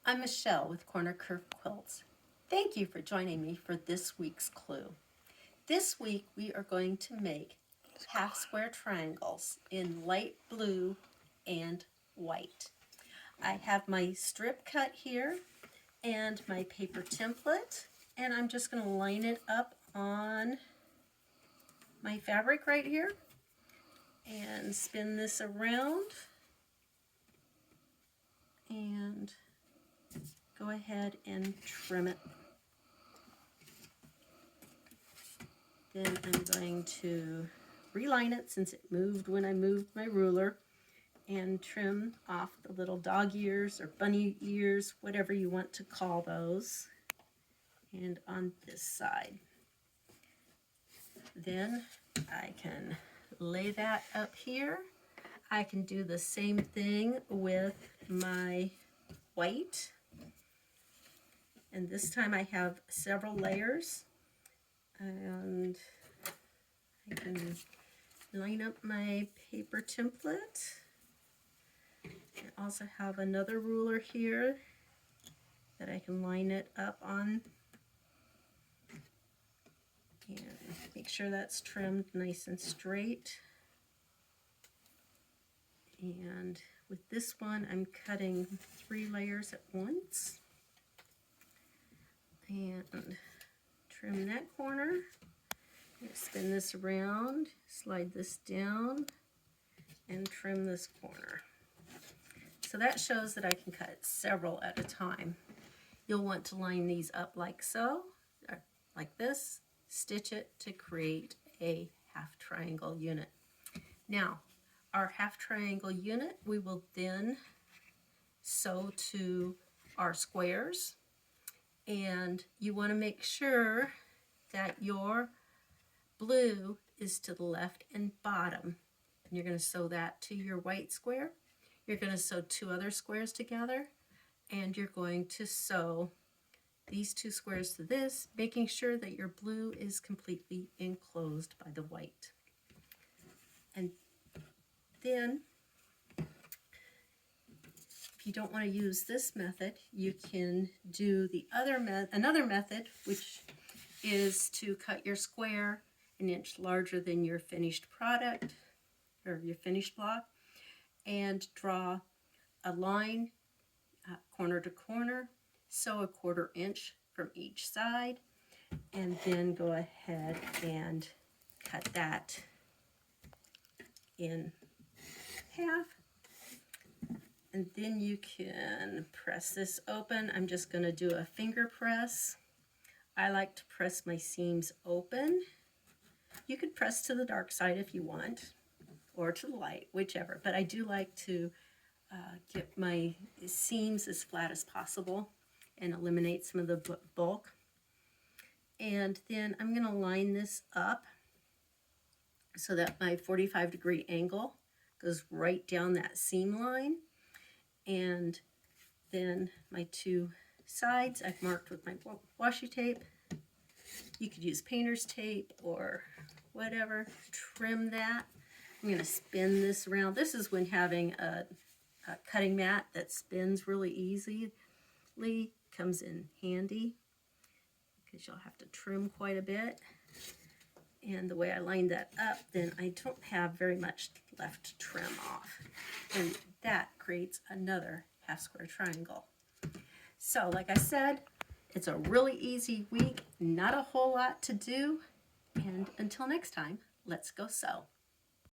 I'm Michelle with Corner Curve Quilts. Thank you for joining me for this week's clue. This week we are going to make half square triangles in light blue and white. I have my strip cut here and my paper template, and I'm just going to line it up on my fabric right here and spin this around and go ahead and trim it. Then I'm going to reline it since it moved when I moved my ruler and trim off the little dog ears or bunny ears, whatever you want to call those, and on this side. Then I can lay that up here. I can do the same thing with my white. And this time I have several layers, and I can line up my paper template. I also have another ruler here that I can line it up on and make sure that's trimmed nice and straight. And with this one, I'm cutting 3 layers at once. And trim that corner. Spin this around, slide this down, and trim this corner. So that shows that I can cut several at a time. You'll want to line these up like so, or like this, stitch it to create a half triangle unit. Now, our half triangle unit, we will then sew to our squares. And you want to make sure that your blue is to the left and bottom. And you're going to sew that to your white square. You're going to sew 2 other squares together, and you're going to sew these 2 squares to this, making sure that your blue is completely enclosed by the white. And then, if you don't want to use this method, you can do the another method, which is to cut your square an inch larger than your finished product or your finished block, and draw a line corner to corner, sew a 1/4 inch from each side, and then go ahead and cut that in half. And then you can press this open. I'm just going to do a finger press. I like to press my seams open. You could press to the dark side if you want, or to the light, whichever. But I do like to get my seams as flat as possible and eliminate some of the bulk. And then I'm going to line this up so that my 45-degree angle goes right down that seam line. And then my 2 sides I've marked with my washi tape. You could use painter's tape or whatever. Trim that. I'm going to spin this around. This is when having a cutting mat that spins really easily comes in handy, because you'll have to trim quite a bit. And the way I lined that up, then I don't have very much left to trim off. And that creates another half square triangle. So like I said, it's a really easy week, not a whole lot to do. And until next time, let's go sew.